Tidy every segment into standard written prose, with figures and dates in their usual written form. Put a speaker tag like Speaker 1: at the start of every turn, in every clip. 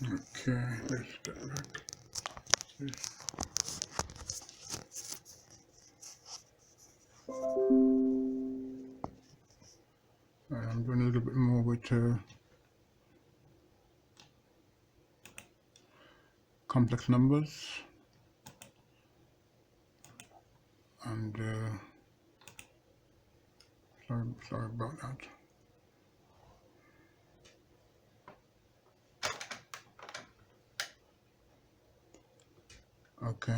Speaker 1: Okay, let's get back. I'm doing a little bit more with complex numbers, and sorry about that. Okay.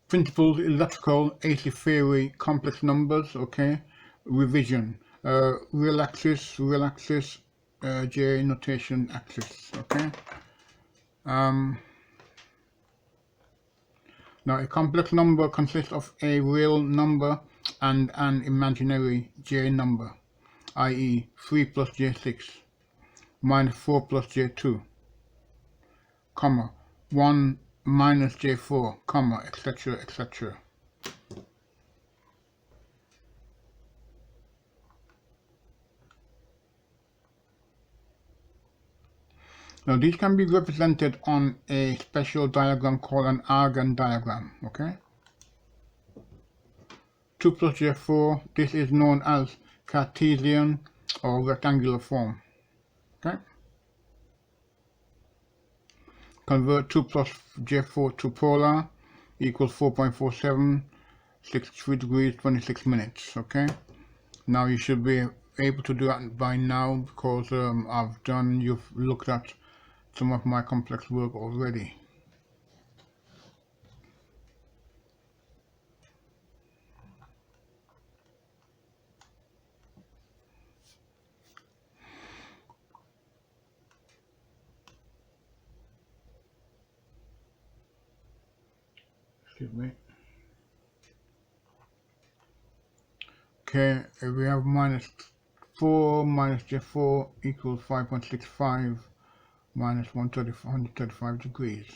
Speaker 1: Principles, electrical, AC theory, complex numbers. Okay. Revision. Real axis, J notation axis. Okay. Now, a complex number consists of a real number and an imaginary J number, i.e. 3 plus J6 minus 4 plus J2, comma, 1 minus J4, comma, etc., etc. Now, these can be represented on a special diagram called an Argand diagram, okay? 2 plus J4, this is known as Cartesian or rectangular form, okay? Convert 2 plus J4 to polar equals 4.47, 63 degrees, 26 minutes, okay? Now you should be able to do that by now because you've looked at some of my complex work already. Excuse me. Okay, we have minus 4 minus J4 equals 5.65 minus 135 degrees.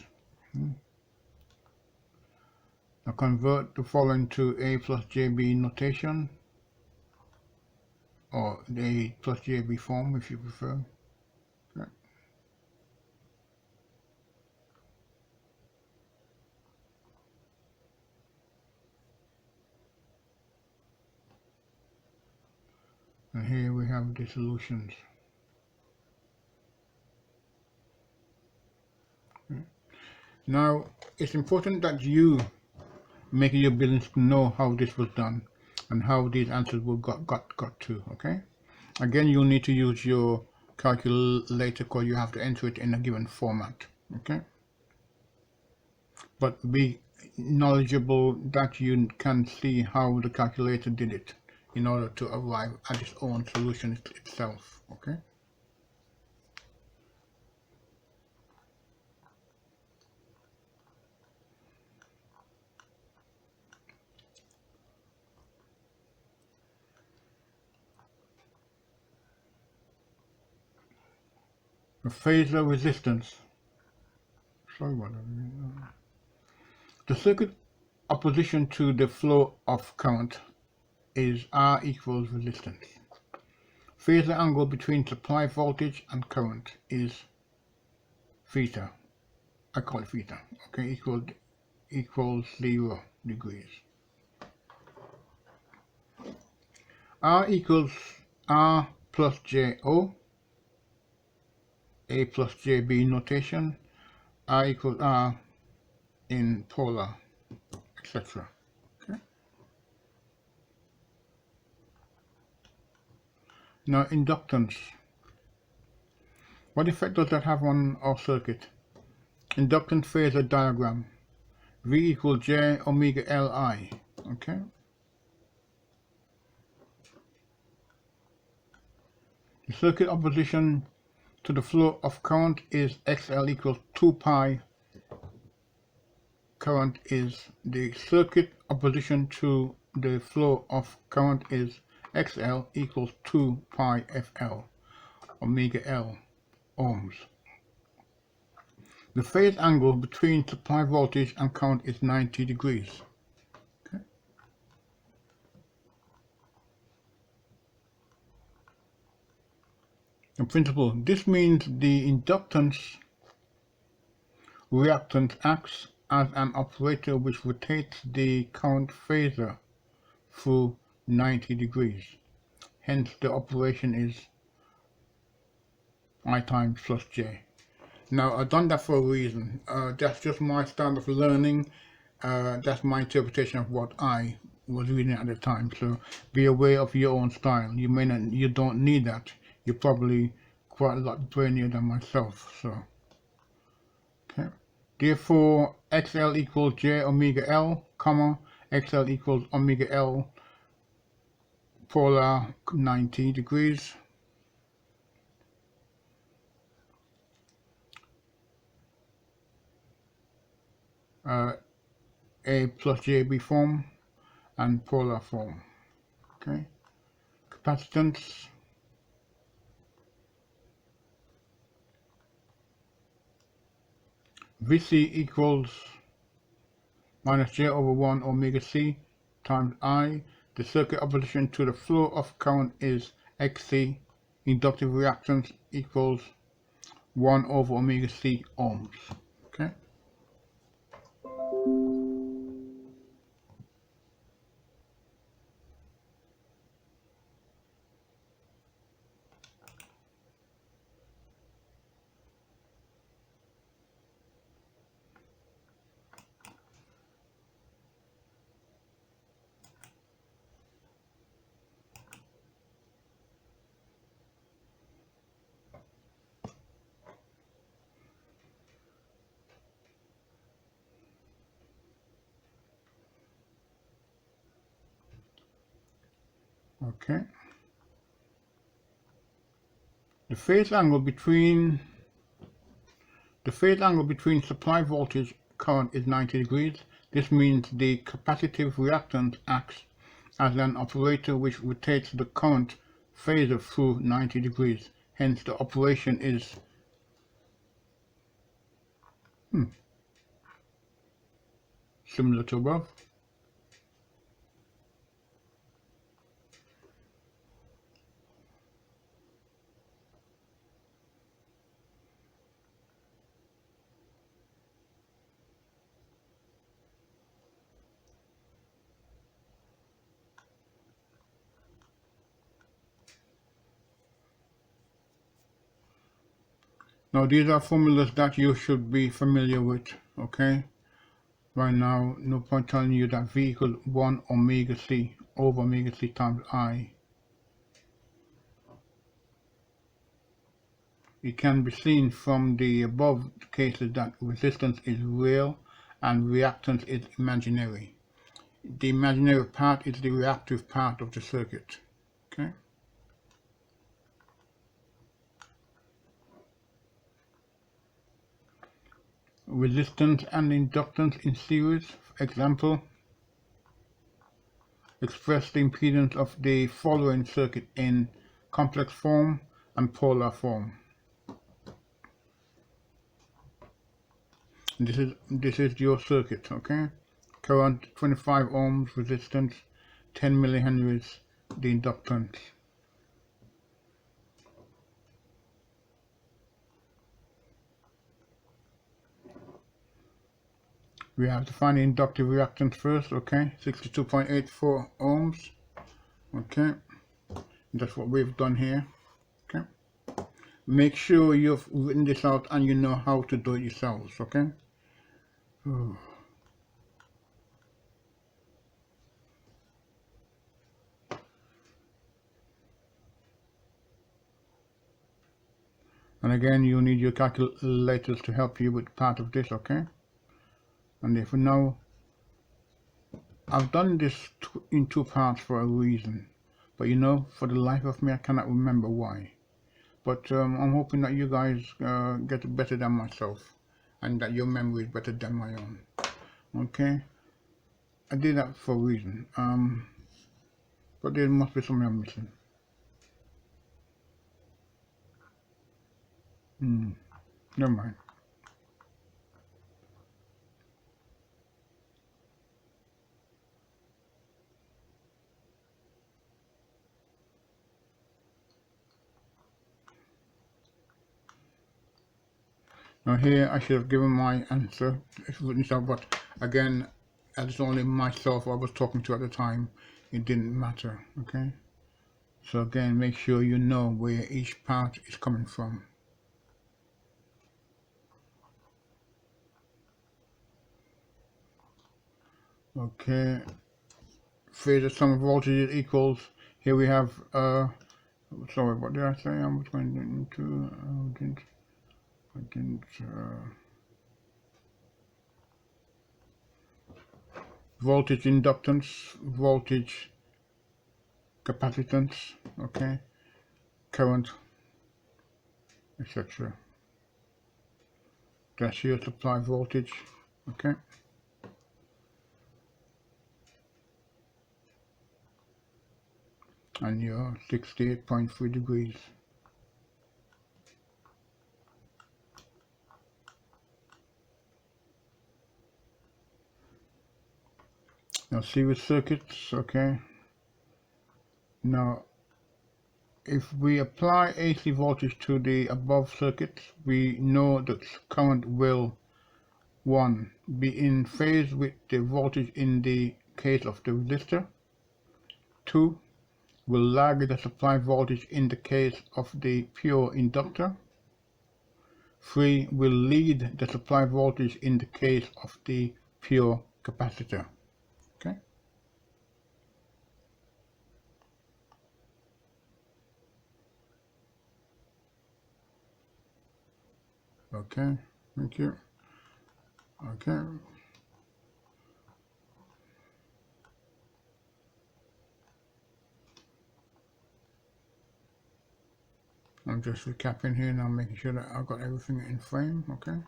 Speaker 1: Now convert the following to A plus JB notation, or the A plus JB form if you prefer. Okay. And here we have the solutions. Okay. Now it's important that you make your business know how this was done and how these answers were got to, okay? Again, you'll need to use your calculator because you have to enter it in a given format, okay? But be knowledgeable that you can see how the calculator did it in order to arrive at its own solution itself, okay? The phasor resistance. Sorry about that. The circuit opposition to the flow of current is R equals resistance. Phasor angle between supply voltage and current is theta. I call it theta. Okay, equals 0 degrees. R equals R plus JO, A plus JB notation, R equals R in polar, etc. Okay. Now inductance. What effect does that have on our circuit? Inductance phasor diagram. V equals J omega Li. Okay. The circuit opposition to the flow of current is XL equals 2 pi. Current is the circuit opposition to the flow of current is XL equals 2 pi FL omega L ohms. The phase angle between supply voltage and current is 90 degrees. Okay. In principle, this means the inductance reactance acts as an operator which rotates the current phasor through 90 degrees. Hence the operation is I times plus j. Now I've done that for a reason. That's just my style of learning. That's my interpretation of what I was reading at the time. So be aware of your own style. You don't need that. You're probably quite a lot brainier than myself. So okay. Therefore, XL equals J omega L, comma, XL equals omega L polar 90 degrees. A plus JB form and polar form. Okay. Capacitance. Vc equals minus J over 1 omega C times I. The circuit opposition to the flow of current is Xc. Inductive reactance equals 1 over omega C ohms. Okay. Okay. The phase angle between supply voltage current is 90 degrees. This means the capacitive reactance acts as an operator which rotates the current phasor through 90 degrees. Hence the operation is similar to above. Now these are formulas that you should be familiar with, okay? Right now, no point telling you that V equals 1 omega C over omega C times I. It can be seen from the above cases that resistance is real and reactance is imaginary. The imaginary part is the reactive part of the circuit, okay? Resistance and inductance in series, for example, express the impedance of the following circuit in complex form and polar form. This is your circuit, okay? Current 25 ohms, resistance 10 millihenries, the inductance. We have to find the inductive reactance first, okay? 62.84 ohms, okay? That's what we've done here, okay? Make sure you've written this out and you know how to do it yourselves, okay? And again, you need your calculators to help you with part of this, okay? And if now, I've done this in two parts for a reason, but you know, for the life of me, I cannot remember why. But I'm hoping that you guys get better than myself, and that your memory is better than my own. Okay, I did that for a reason. But there must be something I'm missing. Never mind. Now here I should have given my answer, but again, as it's only myself I was talking to at the time, it didn't matter, okay? So again, make sure you know where each part is coming from. Okay, phasor sum of voltages equals, here we have, sorry, what did I say? I was going into, I didn't, voltage inductance, voltage capacitance, okay, current, etc. That's your supply voltage, okay. And your 68.3 degrees. Now series circuits, okay. Now if we apply AC voltage to the above circuits, we know that current will 1. Be in phase with the voltage in the case of the resistor. 2. Will lag the supply voltage in the case of the pure inductor. 3. Will lead the supply voltage in the case of the pure capacitor. Okay. Okay, thank you. Okay. I'm just recapping here now, making sure that I've got everything in frame, okay?